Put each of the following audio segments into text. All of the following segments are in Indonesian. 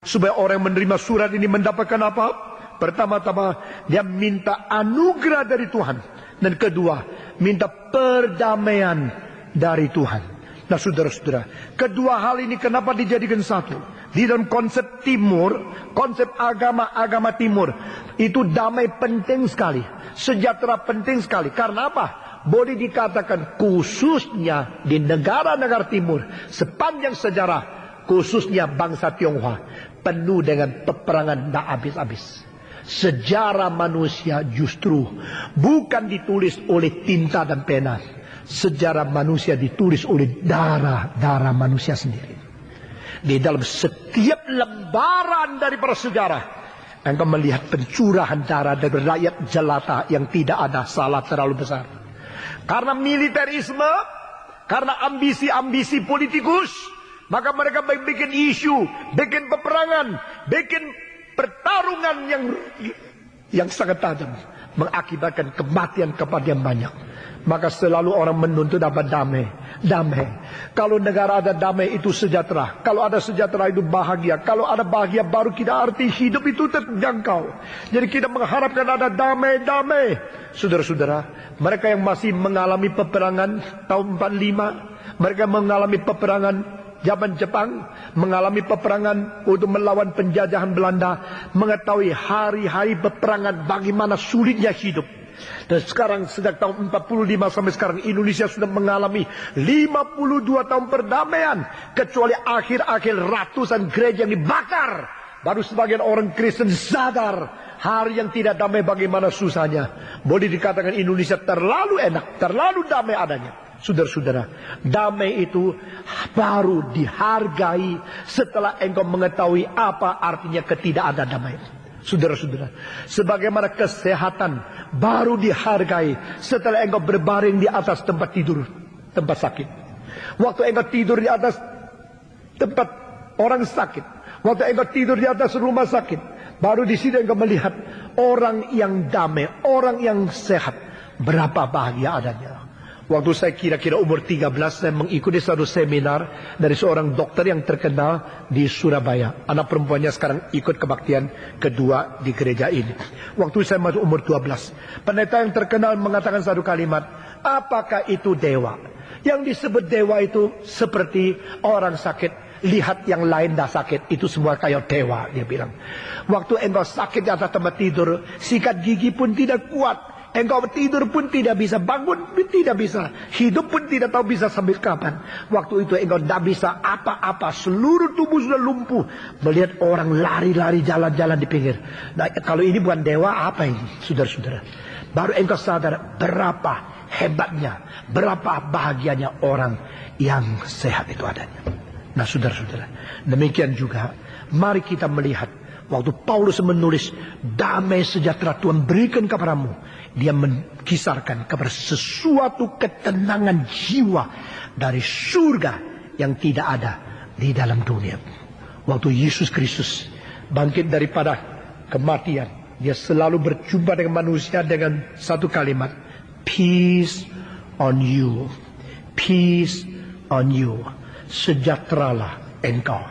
Supaya orang yang menerima surat ini mendapatkan apa? Pertama-tama, dia minta anugerah dari Tuhan. Dan kedua, minta perdamaian dari Tuhan. Nah saudara-saudara, kedua hal ini kenapa dijadikan satu? Di dalam konsep timur, konsep agama timur, itu damai penting sekali, sejahtera penting sekali. Karena apa? Boleh dikatakan khususnya di negara-negara timur, sepanjang sejarah, khususnya bangsa Tionghoa, penuh dengan peperangan tak habis-habis. Sejarah manusia justru bukan ditulis oleh tinta dan pena. Sejarah manusia ditulis oleh darah manusia sendiri. Di dalam setiap lembaran daripada sejarah, engkau melihat pencurahan darah dari rakyat jelata yang tidak ada salah terlalu besar. Karena militerisme, karena ambisi-ambisi politikus, maka mereka bikin isu, bikin peperangan, bikin pertarungan yang sangat tajam, mengakibatkan kematian kepada yang banyak. Maka selalu orang menuntut apa? Damai. Kalau negara ada damai itu sejahtera. Kalau ada sejahtera itu bahagia. Kalau ada bahagia baru kita arti hidup itu terjangkau. Jadi kita mengharapkan ada damai. Saudara-saudara, mereka yang masih mengalami peperangan tahun 45, mereka mengalami peperangan zaman Jepang, mengalami peperangan untuk melawan penjajahan Belanda, mengetahui hari-hari peperangan bagaimana sulitnya hidup. Dan sekarang sejak tahun 45 sampai sekarang Indonesia sudah mengalami 52 tahun perdamaian, kecuali akhir-akhir ratusan gereja yang dibakar. Baru sebagian orang Kristen sadar hari yang tidak damai bagaimana susahnya. Boleh dikatakan Indonesia terlalu enak, terlalu damai adanya. Saudara-saudara, damai itu baru dihargai setelah engkau mengetahui apa artinya ketidakadaan damai. Saudara-saudara, sebagaimana kesehatan baru dihargai setelah engkau berbaring di atas tempat tidur, tempat sakit. Waktu engkau tidur di atas tempat orang sakit, waktu engkau tidur di atas rumah sakit, baru di situ engkau melihat orang yang damai, orang yang sehat, berapa bahagia adanya. Waktu saya kira-kira umur 13, saya mengikuti satu seminar dari seorang dokter yang terkenal di Surabaya. Anak perempuannya sekarang ikut kebaktian kedua di gereja ini. Waktu saya masuk umur 12, pendeta yang terkenal mengatakan satu kalimat, apakah itu dewa? Yang disebut dewa itu seperti orang sakit, lihat yang lain dah sakit, itu semua kayak dewa, dia bilang. Waktu engkau sakit di atas tempat tidur, sikat gigi pun tidak kuat. Engkau tidur pun tidak bisa, bangun pun tidak bisa, hidup pun tidak tahu bisa sampai kapan. Waktu itu engkau tidak bisa apa-apa, seluruh tubuh sudah lumpuh. Melihat orang lari-lari jalan-jalan di pinggir. Nah, kalau ini bukan dewa, apa ini? Saudara-saudara, baru engkau sadar berapa hebatnya, berapa bahagianya orang yang sehat itu adanya. Nah saudara-saudara, demikian juga mari kita melihat waktu Paulus menulis damai sejahtera Tuhan berikan kepadamu, dia mengkisarkan kepada sesuatu ketenangan jiwa dari surga yang tidak ada di dalam dunia. Waktu Yesus Kristus bangkit daripada kematian, dia selalu berjumpa dengan manusia dengan satu kalimat, peace on you, peace on you. Sejahteralah engkau,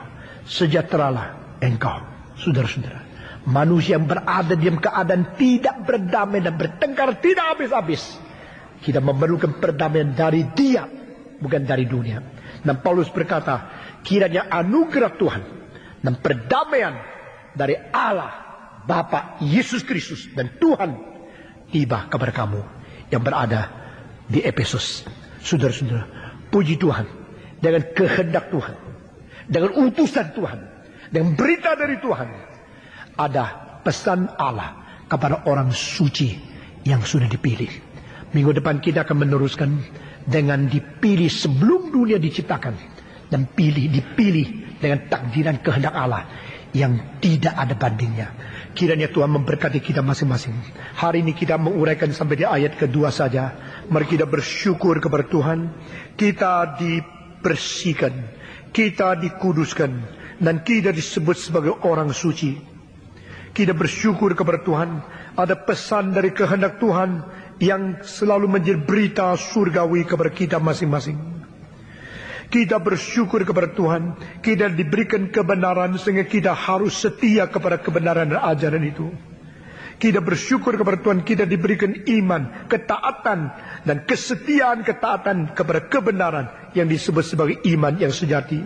sejahteralah engkau. Saudara-saudara, manusia yang berada dalam keadaan tidak berdamai dan bertengkar tidak habis-habis, kita memerlukan perdamaian dari Dia, bukan dari dunia. Dan Paulus berkata, kiranya anugerah Tuhan dan perdamaian dari Allah Bapa Yesus Kristus dan Tuhan tiba kepada kamu yang berada di Efesus. Saudara-saudara, puji Tuhan, dengan kehendak Tuhan, dengan utusan Tuhan, dengan berita dari Tuhan, ada pesan Allah kepada orang suci yang sudah dipilih. Minggu depan kita akan meneruskan dengan dipilih sebelum dunia diciptakan, dan dipilih dengan takdiran kehendak Allah yang tidak ada bandingnya. Kiranya Tuhan memberkati kita masing-masing. Hari ini kita menguraikan sampai di ayat kedua saja. Mari kita bersyukur kepada Tuhan. Kita dibersihkan, kita dikuduskan, dan kita disebut sebagai orang suci. Kita bersyukur kepada Tuhan. Ada pesan dari kehendak Tuhan yang selalu menjadi berita surgawi kepada kita masing-masing. Kita bersyukur kepada Tuhan, kita diberikan kebenaran sehingga kita harus setia kepada kebenaran dan ajaran itu. Kita bersyukur kepada Tuhan, kita diberikan iman, ketaatan, dan kesetiaan ketaatan kepada kebenaran yang disebut sebagai iman yang sejati.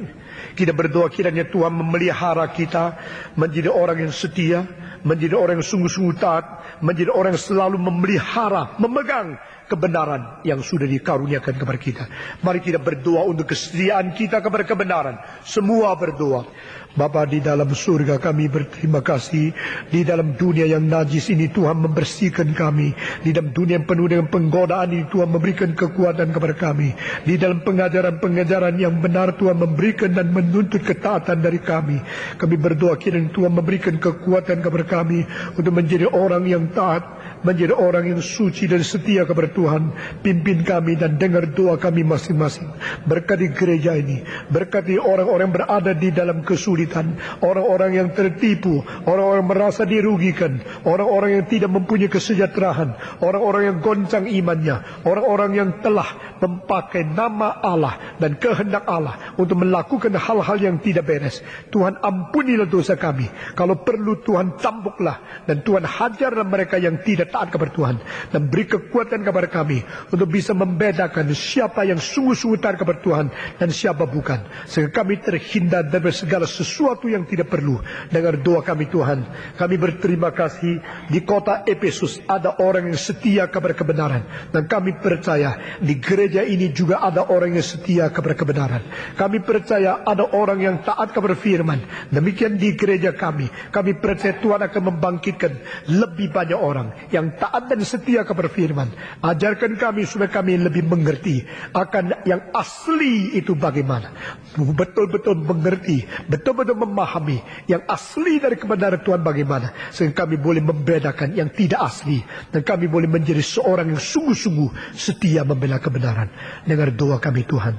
Kita berdoa kiranya Tuhan memelihara kita menjadi orang yang setia, menjadi orang yang sungguh-sungguh taat, menjadi orang yang selalu memelihara, memegang kebenaran yang sudah dikaruniakan kepada kita. Mari kita berdoa untuk kesetiaan kita kepada kebenaran. Semua berdoa. Bapa di dalam surga, kami berterima kasih. Di dalam dunia yang najis ini Tuhan membersihkan kami. Di dalam dunia yang penuh dengan penggodaan ini Tuhan memberikan kekuatan kepada kami. Di dalam pengajaran-pengajaran yang benar Tuhan memberikan dan menuntut ketaatan dari kami. Kami berdoa kiranya Tuhan memberikan kekuatan kepada kami untuk menjadi orang yang taat, menjadi orang yang suci dan setia kepada Tuhan. Pimpin kami dan dengar doa kami masing-masing. Berkati gereja ini, berkati orang-orang yang berada di dalam kesulitan, orang-orang yang tertipu, orang-orang yang merasa dirugikan, orang-orang yang tidak mempunyai kesejahteraan, orang-orang yang goncang imannya, orang-orang yang telah memakai nama Allah dan kehendak Allah untuk melakukan hal-hal yang tidak beres. Tuhan, ampunilah dosa kami. Kalau perlu Tuhan cambuklah, dan Tuhan hajarlah mereka yang tidak taat kepada Tuhan, dan beri kekuatan kepada kami untuk bisa membedakan siapa yang sungguh-sungguh taat kepada Tuhan dan siapa bukan, sehingga kami terhindar dari segala sesuatu yang tidak perlu. Dengar doa kami Tuhan. Kami berterima kasih di kota Efesus ada orang yang setia kepada kebenaran, dan kami percaya di gereja ini juga ada orang yang setia kepada kebenaran. Kami percaya ada orang yang taat kepada firman. Demikian di gereja kami. Kami percaya Tuhan akan membangkitkan lebih banyak orang yang taat dan setia kepada firman. Ajarkan kami supaya kami lebih mengerti akan yang asli itu bagaimana. Betul-betul mengerti, betul-betul memahami yang asli dari kebenaran Tuhan bagaimana, sehingga kami boleh membedakan yang tidak asli, dan kami boleh menjadi seorang yang sungguh-sungguh setia membela kebenaran. Dengar doa kami Tuhan.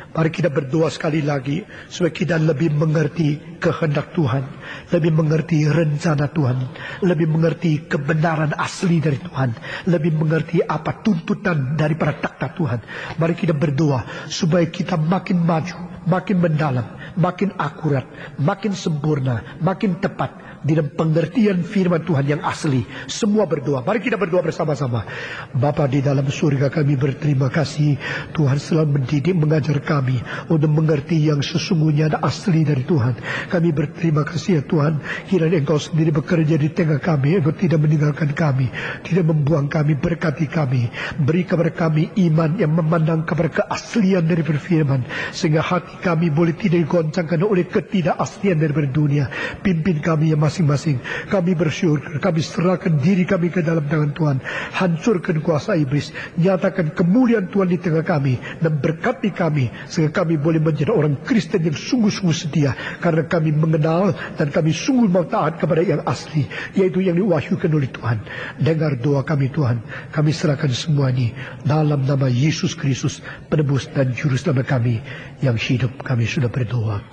Mari kita berdoa sekali lagi supaya kita lebih mengerti kehendak Tuhan, lebih mengerti rencana Tuhan, lebih mengerti kebenaran asli dari Tuhan, lebih mengerti apa tuntutan daripada takhta Tuhan. Mari kita berdoa supaya kita makin maju, makin mendalam, makin akurat, makin sempurna, makin tepat di dalam pengertian firman Tuhan yang asli. Semua berdoa. Mari kita berdoa bersama-sama. Bapa di dalam surga, kami berterima kasih Tuhan selalu mendidik, mengajar kami untuk mengerti yang sesungguhnya dan asli dari Tuhan. Kami berterima kasih ya Tuhan, kiranya Engkau sendiri bekerja di tengah kami. Engkau tidak meninggalkan kami, tidak membuang kami. Berkati kami, beri kepada kami iman yang memandang kepada keaslian dari firman, sehingga hati kami boleh tidak digoncangkan oleh ketidakaslian dari dunia. Pimpin kami yang masing-masing. Kami bersyukur, kami serahkan diri kami ke dalam tangan Tuhan. Hancurkan kuasa iblis, nyatakan kemuliaan Tuhan di tengah kami, dan berkati kami sehingga kami boleh menjadi orang Kristen yang sungguh-sungguh setia, karena kami mengenal dan kami sungguh mau taat kepada yang asli, yaitu yang diwahyukan oleh Tuhan. Dengar doa kami Tuhan. Kami serahkan semua ini dalam nama Yesus Kristus, penebus dan juru selamat kami yang hidup. Kami sudah berdoa.